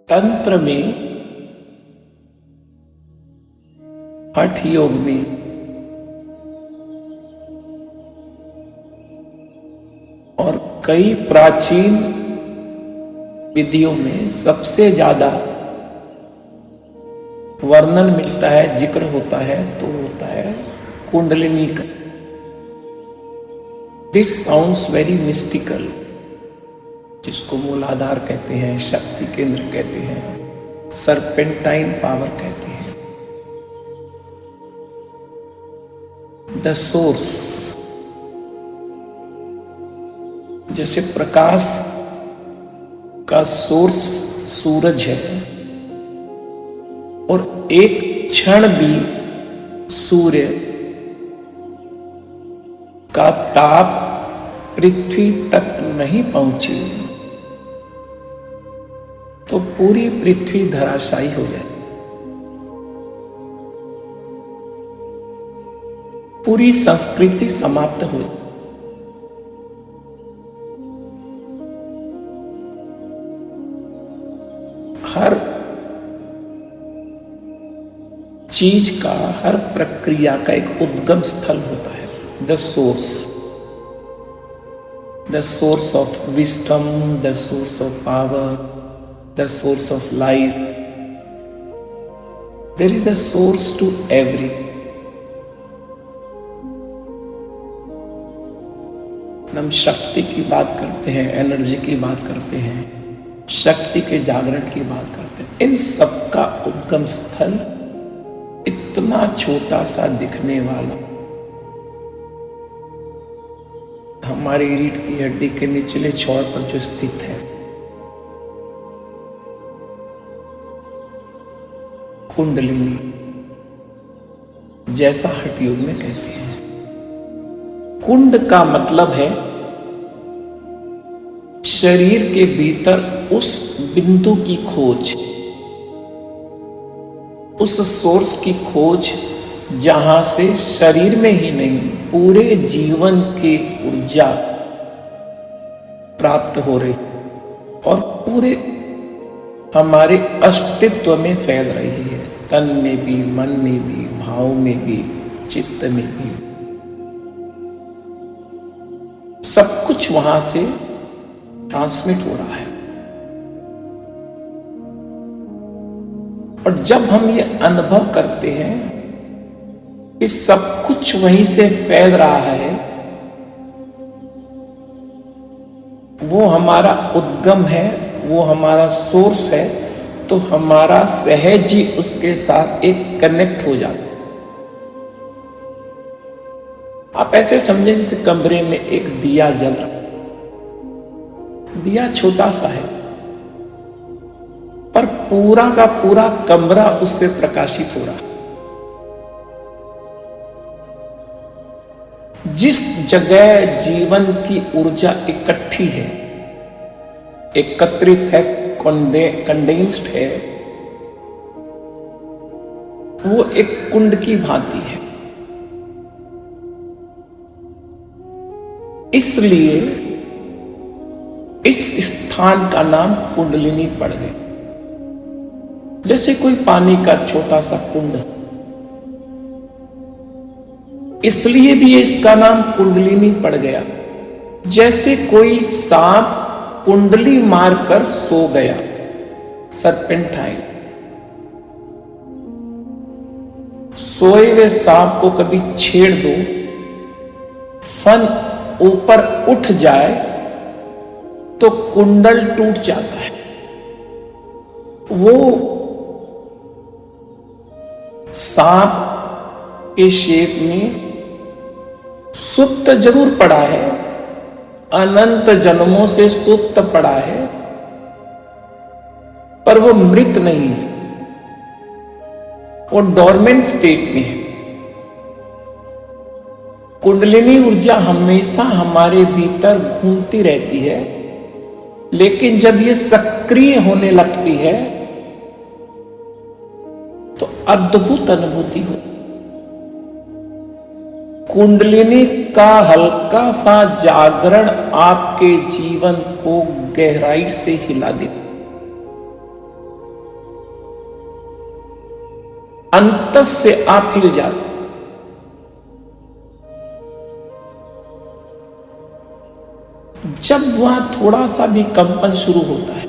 तंत्र में, हठ योग में और कई प्राचीन विधियों में सबसे ज्यादा वर्णन मिलता है, जिक्र होता है, तो होता है कुंडलिनी का। दिस साउंड्स वेरी मिस्टिकल, जिसको मूलाधार कहते हैं, शक्ति केंद्र कहते हैं, सरपेंटाइन पावर कहते हैं, द सोर्स। जैसे प्रकाश का सोर्स सूरज है और एक क्षण भी सूर्य का ताप पृथ्वी तक नहीं पहुंचे तो पूरी पृथ्वी धराशायी हो जाए, पूरी संस्कृति समाप्त हो जाए। हर चीज का, हर प्रक्रिया का एक उद्गम स्थल होता है, the source, the source of wisdom, the source of power, the source of life. There is a source to everything. हम शक्ति की बात करते हैं, एनर्जी की बात करते हैं, शक्ति के जागरण की बात करते हैं। इन सब का उद्गम स्थल इतना छोटा सा दिखने वाला हमारी रीढ़ की हड्डी के निचले छोर पर जो स्थित है, कुंडलिनी, जैसा हठ योग में कहते हैं। कुंड का मतलब है शरीर के भीतर उस बिंदु की खोज, उस सोर्स की खोज जहां से शरीर में ही नहीं पूरे जीवन की ऊर्जा प्राप्त हो रही और पूरे हमारे अस्तित्व में फैल रही है, तन में भी, मन में भी, भाव में भी, चित्त में भी। सब कुछ वहां से ट्रांसमिट हो रहा है। और जब हम ये अनुभव करते हैं कि सब कुछ वहीं से फैल रहा है, वो हमारा उद्गम है, वो हमारा सोर्स है, तो हमारा सहज ही उसके साथ एक कनेक्ट हो जाता है। आप ऐसे समझे जैसे कमरे में एक दिया जल रहा है। दिया छोटा सा है पर पूरा का पूरा कमरा उससे प्रकाशित हो रहा है। जिस जगह जीवन की ऊर्जा इकट्ठी है, एकत्रित है, कंडेंस्ड है, वो एक कुंड की भांति है। इसलिए इस स्थान का नाम कुंडलिनी पड़ गया। जैसे कोई पानी का छोटा सा कुंड, इसलिए भी इसका नाम कुंडलिनी पड़ गया। जैसे कोई सांप कुंडली मारकर सो गया, सरपेंटाइन। सोए हुए सांप को कभी छेड़ दो, फन ऊपर उठ जाए तो कुंडल टूट जाता है। वो सांप के शेप में सुप्त जरूर पड़ा है, अनंत जन्मों से सुप्त पड़ा है, पर वो मृत नहीं है, वो डोरमेंट स्टेट में है। कुंडलिनी ऊर्जा हमेशा हमारे भीतर घूमती रहती है, लेकिन जब ये सक्रिय होने लगती है तो अद्भुत अनुभूति हो। कुंडलिनी का हल्का सा जागरण आपके जीवन को गहराई से हिला देता। अंतस से आप हिल जाते। जब वहां थोड़ा सा भी कंपन शुरू होता है,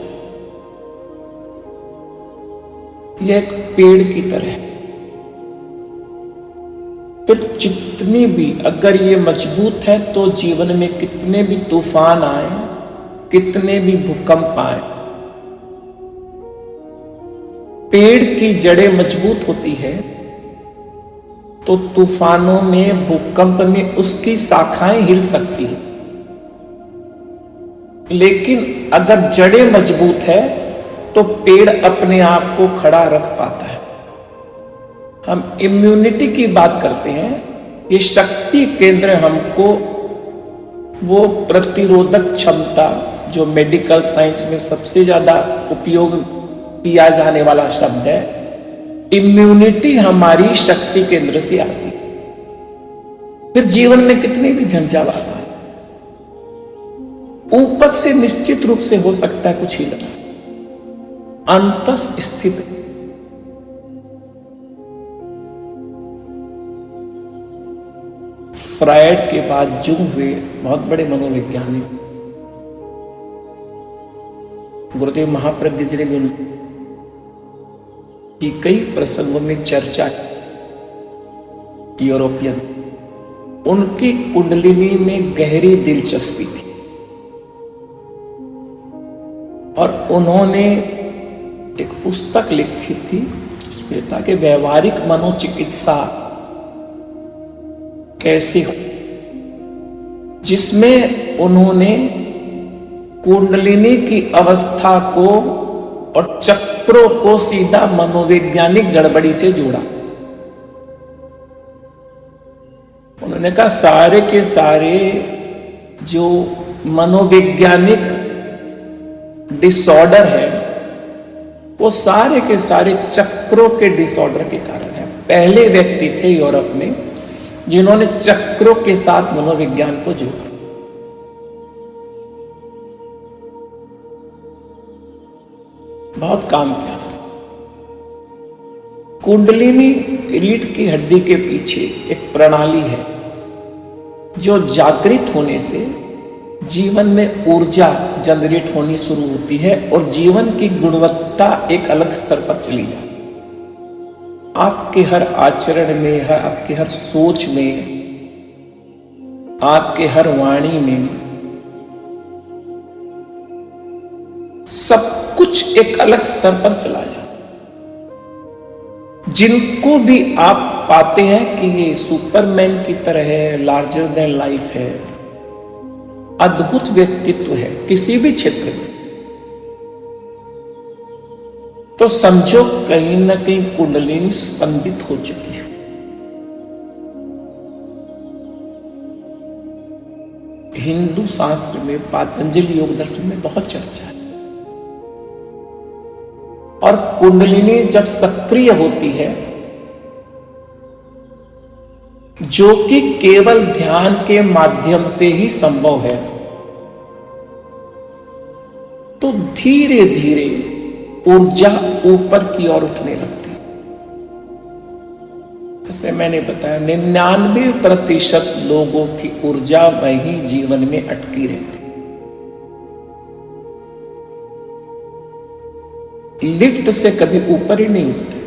यह एक पेड़ की तरह है। फिर जितनी भी, अगर ये मजबूत है तो जीवन में कितने भी तूफान आए, कितने भी भूकंप आए, पेड़ की जड़ें मजबूत होती है तो तूफानों में, भूकंप में उसकी शाखाएं हिल सकती है। लेकिन अगर जड़ें मजबूत है तो पेड़ अपने आप को खड़ा रख पाता है। हम इम्यूनिटी की बात करते हैं। ये शक्ति केंद्र हमको वो प्रतिरोधक क्षमता, जो मेडिकल साइंस में सबसे ज्यादा उपयोग किया जाने वाला शब्द है, इम्यूनिटी हमारी शक्ति केंद्र से आती है। फिर जीवन में कितने भी झंझावात आता है, ऊपर से निश्चित रूप से हो सकता है कुछ ही लगा, अंतस स्थित। फ्रायड के बाद जो हुए बहुत बड़े मनोवैज्ञानिक, गुरुदेव महाप्रज्ञ जी ने भी उनकी कई प्रसंगों में चर्चा, यूरोपियन, उनकी कुंडलिनी में गहरी दिलचस्पी थी और उन्होंने एक पुस्तक लिखी थी इसमें था कि व्यवहारिक मनोचिकित्सा कैसे हो, जिसमें उन्होंने कुंडलिनी की अवस्था को और चक्रों को सीधा मनोवैज्ञानिक गड़बड़ी से जोड़ा। उन्होंने कहा सारे के सारे जो मनोवैज्ञानिक डिसऑर्डर है वो सारे के सारे चक्रों के डिसऑर्डर के कारण है। पहले व्यक्ति थे यूरोप में जिन्होंने चक्रों के साथ मनोविज्ञान को जोड़ा। बहुत काम किया था। कुंडलिनी रीढ़ की हड्डी के पीछे एक प्रणाली है जो जागृत होने से जीवन में ऊर्जा जनरेट होनी शुरू होती है और जीवन की गुणवत्ता एक अलग स्तर पर चली जाती है। आपके हर आचरण में, आपके हर सोच में, आपके हर वाणी में सब कुछ एक अलग स्तर पर चला जाता। जिनको भी आप पाते हैं कि ये सुपरमैन की तरह है, लार्जर देन लाइफ है, अद्भुत व्यक्तित्व है किसी भी क्षेत्र में, तो समझो कहीं ना कहीं कुंडलिनी स्पंदित हो चुकी है। हिंदू शास्त्र में, पातंजलि योग दर्शन में बहुत चर्चा है। और कुंडलिनी जब सक्रिय होती है, जो कि केवल ध्यान के माध्यम से ही संभव है, तो धीरे धीरे ऊर्जा ऊपर की ओर उठने लगती है। जैसे मैंने बताया 99% लोगों की ऊर्जा वही जीवन में अटकी रहती है। लिफ्ट से कभी ऊपर ही नहीं उठते,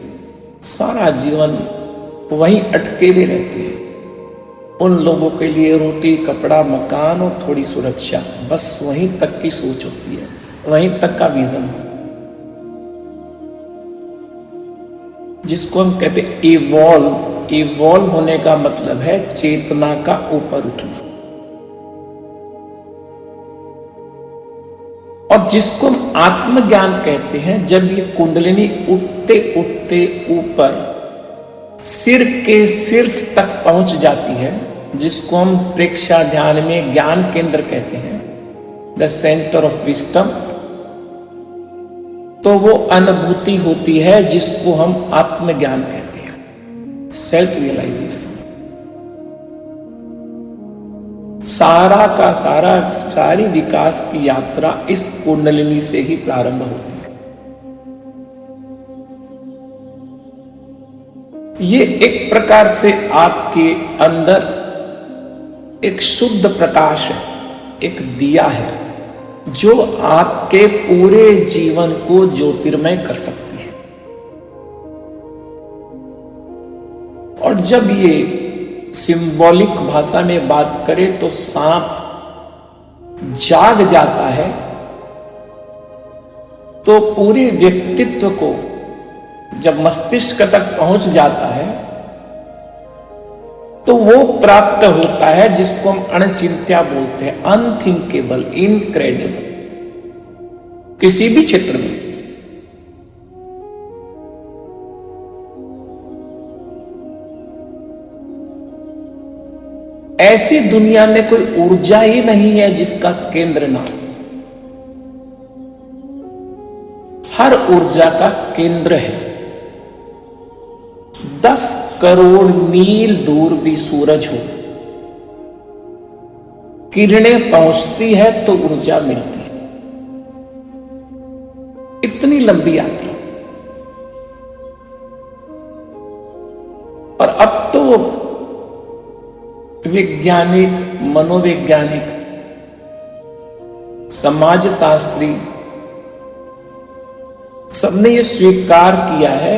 सारा जीवन वहीं अटके हुए रहते हैं। उन लोगों के लिए रोटी, कपड़ा, मकान और थोड़ी सुरक्षा, बस वहीं तक की सोच होती है, वहीं तक का विजन, जिसको हम कहते हैं इवॉल्व। इवॉल्व होने का मतलब है चेतना का ऊपर उठना। और जिसको हम आत्मज्ञान कहते हैं, जब ये कुंडलिनी उठते उठते ऊपर सिर के शीर्ष तक पहुंच जाती है, जिसको हम प्रेक्षा ध्यान में ज्ञान केंद्र कहते हैं, द सेंटर ऑफ विस्डम, तो वो अनुभूति होती है जिसको हम आत्मज्ञान कहते हैं, सेल्फ रियलाइजेशन। सारा का सारा, सारी विकास की यात्रा इस कुंडलिनी से ही प्रारंभ होती है। ये एक प्रकार से आपके अंदर एक शुद्ध प्रकाश है, एक दिया है, जो आपके पूरे जीवन को ज्योतिर्मय कर सकती है। और जब ये सिंबॉलिक भाषा में बात करें तो सांप जाग जाता है तो पूरे व्यक्तित्व को जब मस्तिष्क तक पहुंच जाता है तो वो प्राप्त होता है जिसको हम अनचिंत्या बोलते हैं, अनथिंकेबल, इनक्रेडिबल। किसी भी क्षेत्र में ऐसी दुनिया में कोई ऊर्जा ही नहीं है जिसका केंद्र ना हो। हर ऊर्जा का केंद्र है। 10 करोड़ मील दूर भी सूरज हो, किरणें पहुंचती है तो ऊर्जा मिलती है। इतनी लंबी यात्रा। और अब तो वैज्ञानिक, मनोवैज्ञानिक, समाजशास्त्री सबने ये स्वीकार किया है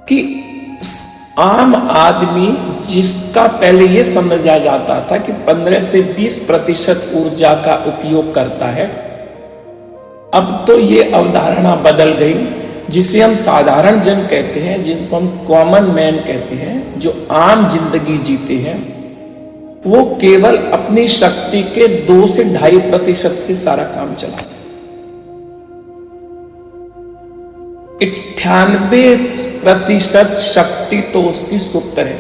कि आम आदमी, जिसका पहले यह समझा जाता था कि 15 से 20% ऊर्जा का उपयोग करता है, अब तो ये अवधारणा बदल गई। जिसे हम साधारण जन कहते हैं, जिनको हम कॉमन मैन कहते हैं, जो आम जिंदगी जीते हैं, वो केवल अपनी शक्ति के 2 से 2.5% से सारा काम चलाते हैं। 98% शक्ति तो उसकी सुप्त है।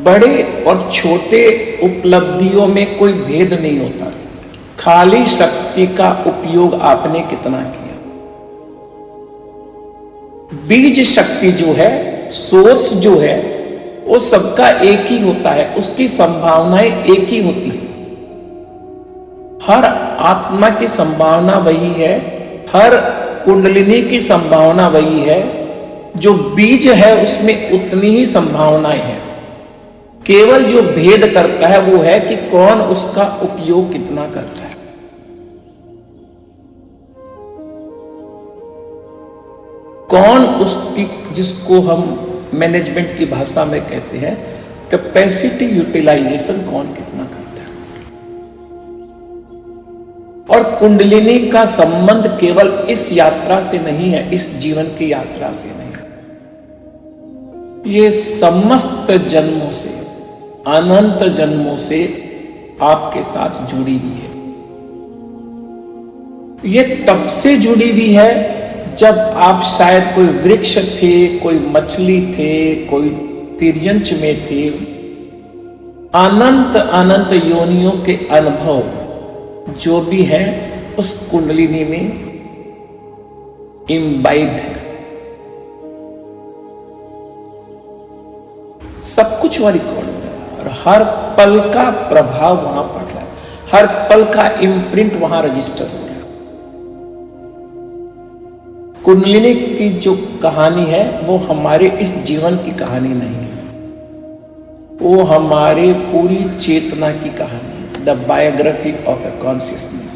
बड़े और छोटे उपलब्धियों में कोई भेद नहीं होता, खाली शक्ति का उपयोग आपने कितना किया। बीज शक्ति जो है, सोर्स जो है, वो सबका एक ही होता है, उसकी संभावनाएं एक ही होती है। हर आत्मा की संभावना वही है, हर कुंडलिनी की संभावना वही है। जो बीज है उसमें उतनी ही संभावनाएं हैं। केवल जो भेद करता है वो है कि कौन उसका उपयोग कितना करता है। कौन उसकी, जिसको हम मैनेजमेंट की भाषा में कहते हैं कैपेसिटी यूटिलाइजेशन, कौन कितना करता है। और कुंडलिनी का संबंध केवल इस यात्रा से नहीं है, इस जीवन की यात्रा से नहीं है, ये समस्त जन्मों से, अनंत जन्मों से आपके साथ जुड़ी हुई है। ये तब से जुड़ी हुई है जब आप शायद कोई वृक्ष थे, कोई मछली थे, कोई तिर्यंच में थे। अनंत अनंत योनियों के अनुभव जो भी है उस कुंडलिनी में इम्बाइब्ड है। सब कुछ वहां रिकॉर्ड हो रहा है और हर पल का प्रभाव वहां पड़ रहा है, हर पल का इम्प्रिंट वहां रजिस्टर हो रहा है। कुंडलिनी की जो कहानी है वो हमारे इस जीवन की कहानी नहीं है, वो हमारे पूरी चेतना की कहानी है। The biography of a consciousness.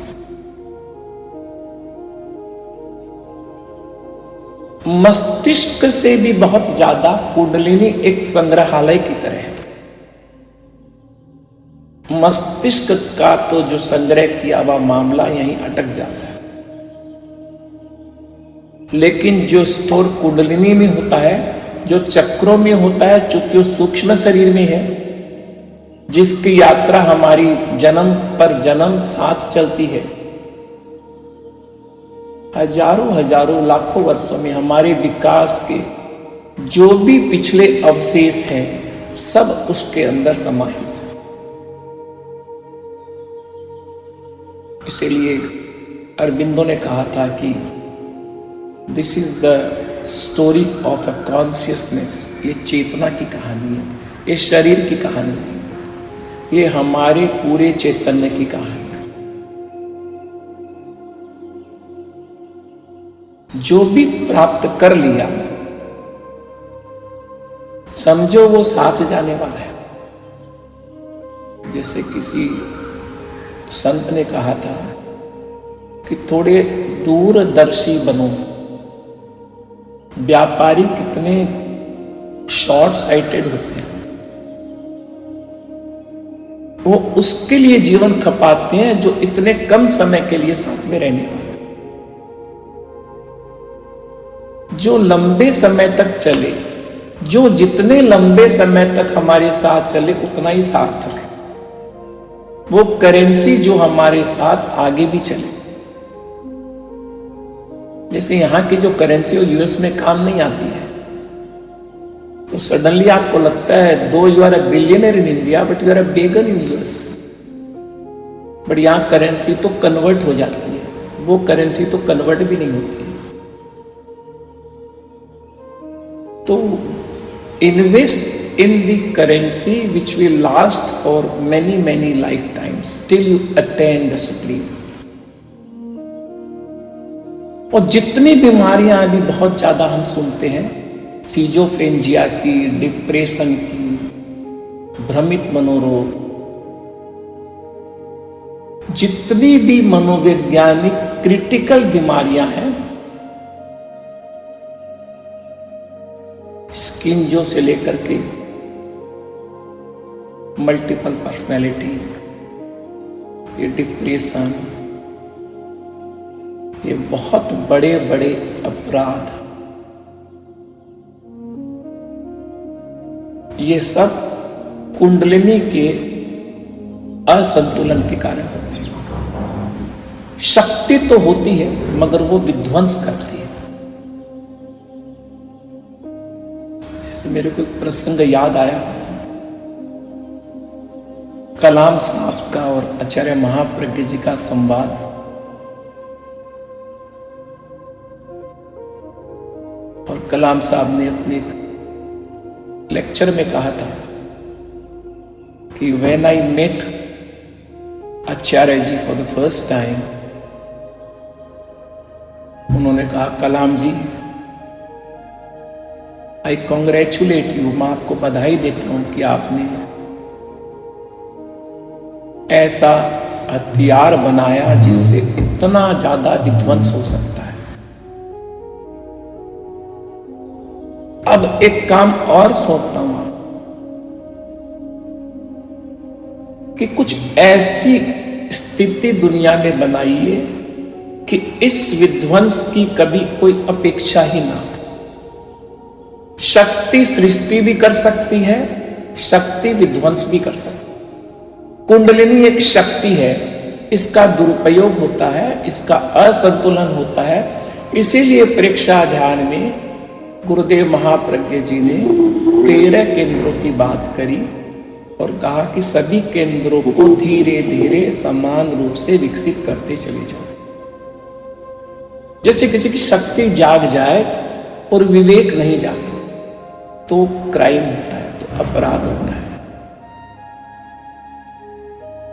मस्तिष्क से भी बहुत ज्यादा कुंडलिनी एक संग्रहालय की तरह है। मस्तिष्क का तो जो संग्रह किया हुआ मामला यहीं अटक जाता है, लेकिन जो स्टोर कुंडलिनी में होता है, जो चक्रों में होता है, चूंकि सूक्ष्म शरीर में है, जिसकी यात्रा हमारी जन्म पर जन्म साथ चलती है, हजारों हजारों लाखों वर्षों में हमारे विकास के जो भी पिछले अवशेष हैं, सब उसके अंदर समाहित है। इसीलिए अरबिंदो ने कहा था कि this is the story of a consciousness. ये चेतना की कहानी है, ये शरीर की कहानी नहीं, ये हमारे पूरे चैतन्य की कहानी है। जो भी प्राप्त कर लिया समझो वो साथ जाने वाला है। जैसे किसी संत ने कहा था कि थोड़े दूरदर्शी बनो। व्यापारी कितने शॉर्ट साइटेड होते हैं, वो उसके लिए जीवन खपाते हैं जो इतने कम समय के लिए साथ में रहने वाले। जो लंबे समय तक चले, जो जितने लंबे समय तक हमारे साथ चले उतना ही सार्थक है। वो करेंसी जो हमारे साथ आगे भी चले। जैसे यहां की जो करेंसी वो यूएस में काम नहीं आती है, तो सडनली आपको लगता है though you are a billionaire in India but you are a beggar in US. But यहां करेंसी तो कन्वर्ट हो जाती है, वो करेंसी तो कन्वर्ट भी नहीं होती है। तो invest in the currency which will last for many many life times till you attain the supreme. और जितनी बीमारियां अभी बहुत ज्यादा हम सुनते हैं, सीजोफ्रेंजिया की, डिप्रेशन की, भ्रमित मनोरोग, जितनी भी मनोवैज्ञानिक क्रिटिकल बीमारियां हैं, स्किंजो से लेकर के मल्टीपल पर्सनैलिटी, ये डिप्रेशन, ये बहुत बड़े बड़े अपराध, ये सब कुंडलिनी के असंतुलन के कारण होते हैं। शक्ति तो होती है मगर वो विध्वंस करती है। जैसे मेरे को एक प्रसंग याद आया, कलाम साहब का और आचार्य महाप्रज्ञ जी का संवाद। और कलाम साहब ने अपने लेक्चर में कहा था कि when I met Acharya ji for the first time, उन्होंने कहा कलाम जी आई कॉन्ग्रेचुलेट यू, मैं आपको बधाई देता हूं कि आपने ऐसा हथियार बनाया जिससे इतना ज्यादा विध्वंस हो सकता है। अब एक काम और सोचता हूं कि कुछ ऐसी स्थिति दुनिया में बनाइए कि इस विध्वंस की कभी कोई अपेक्षा ही ना हो। शक्ति सृष्टि भी कर सकती है, शक्ति विध्वंस भी कर सकती है। कुंडलिनी एक शक्ति है, इसका दुरुपयोग होता है, इसका असंतुलन होता है। इसीलिए परीक्षा ध्यान में गुरुदेव महाप्रज्ञ जी ने 13 केंद्रों की बात करी और कहा कि सभी केंद्रों को धीरे धीरे समान रूप से विकसित करते चले जाओ। जैसे किसी की शक्ति जाग जाए और विवेक नहीं जागे तो क्राइम होता है, तो अपराध होता है।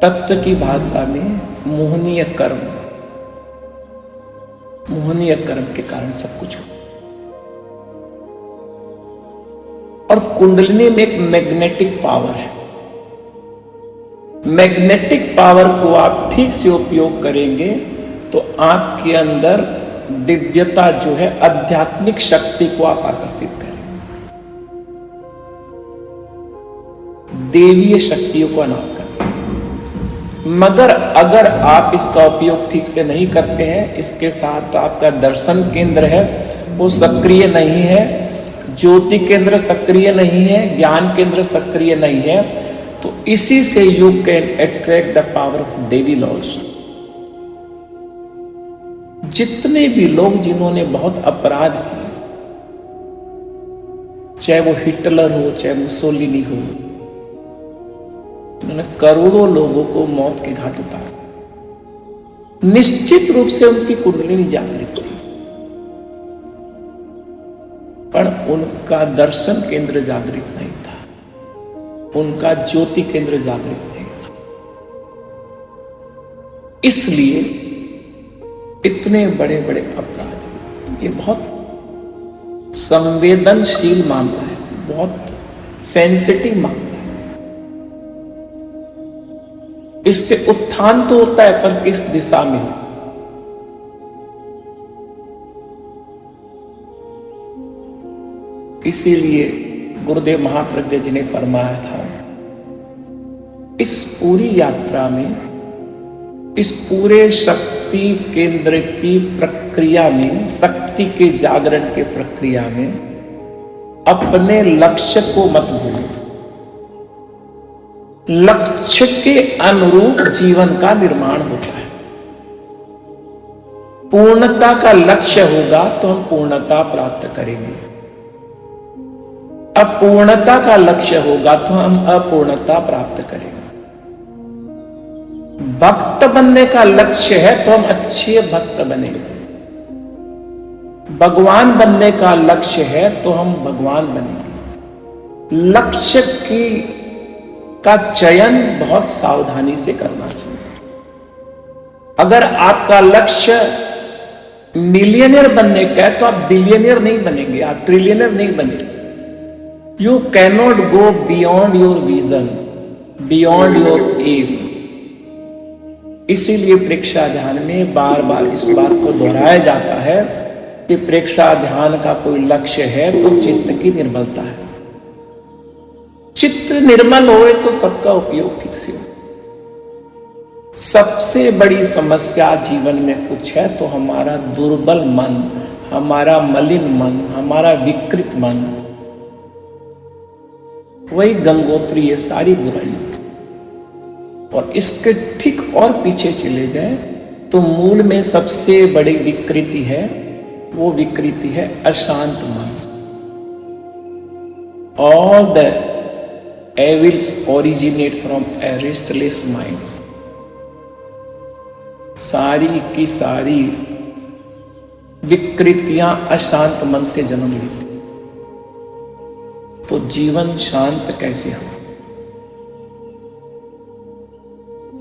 तत्व की भाषा में मोहनीय कर्म, मोहनीय कर्म के कारण सब कुछ होता है। और कुंडलिनी में एक मैग्नेटिक पावर है। मैग्नेटिक पावर को आप ठीक से उपयोग करेंगे तो आपके अंदर दिव्यता जो है, आध्यात्मिक शक्ति को आप आकर्षित करेंगे, देवीय शक्तियों को अनाप करेंगे। मगर अगर आप इसका उपयोग ठीक से नहीं करते हैं, इसके साथ आपका दर्शन केंद्र है वो सक्रिय नहीं है, ज्योति केंद्र सक्रिय नहीं है, ज्ञान केंद्र सक्रिय नहीं है, तो इसी से you can attract the power of devil also. जितने भी लोग जिन्होंने बहुत अपराध किए, चाहे वो हिटलर हो, चाहे मुसोलिनी हो, इन्होंने करोड़ों लोगों को मौत के घाट उतारा। निश्चित रूप से उनकी कुंडलिनी जागृत थी, पर उनका दर्शन केंद्र जागृत नहीं था, उनका ज्योति केंद्र जागृत नहीं था। इसलिए इतने बड़े बड़े अपराध। ये बहुत संवेदनशील मामला है, बहुत सेंसिटिव मामला है। इससे उत्थान तो होता है, पर किस दिशा में? इसीलिए गुरुदेव महाप्रज्ञ जी ने फरमाया था, इस पूरी यात्रा में, इस पूरे शक्ति केंद्र की प्रक्रिया में, शक्ति के जागरण के प्रक्रिया में अपने लक्ष्य को मत भूलो। लक्ष्य के अनुरूप जीवन का निर्माण होता है। पूर्णता का लक्ष्य होगा तो हम पूर्णता प्राप्त करेंगे, अपूर्णता का लक्ष्य होगा तो हम अपूर्णता प्राप्त करेंगे। भक्त बनने का लक्ष्य है तो हम अच्छे भक्त बनेंगे। भगवान बनने का लक्ष्य है तो हम भगवान बनेंगे। लक्ष्य का चयन बहुत सावधानी से करना चाहिए। अगर आपका लक्ष्य मिलियनियर बनने का है तो आप बिलियनियर नहीं बनेंगे, आप ट्रिलियनियर नहीं बनेंगे। You cannot go beyond your vision, beyond your aim. इसीलिए प्रेक्षा ध्यान में बार बार इस बात को दोहराया जाता है कि प्रेक्षा ध्यान का कोई लक्ष्य है तो चित्त की निर्मलता है। चित्त निर्मल होए तो सबका उपयोग ठीक से हो। सबसे बड़ी समस्या जीवन में कुछ है तो हमारा दुर्बल मन, हमारा मलिन मन, हमारा विकृत मन, वही गंगोत्री है सारी बुराई। और इसके ठीक और पीछे चले जाए तो मूल में सबसे बड़ी विकृति है, वो विकृति है अशांत मन। All the evils originate from a restless mind। सारी की सारी विकृतियां अशांत मन से जन्म लेती। तो जीवन शांत कैसे हो?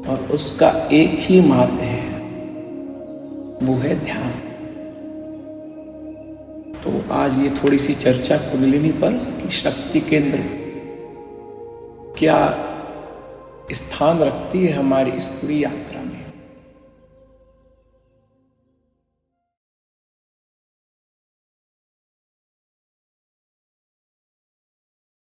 और उसका एक ही मार्ग है, वो है ध्यान। तो आज ये थोड़ी सी चर्चा कुंडलिनी पर कि शक्ति केंद्र क्या स्थान रखती है हमारी इस पूरी यात्रा में।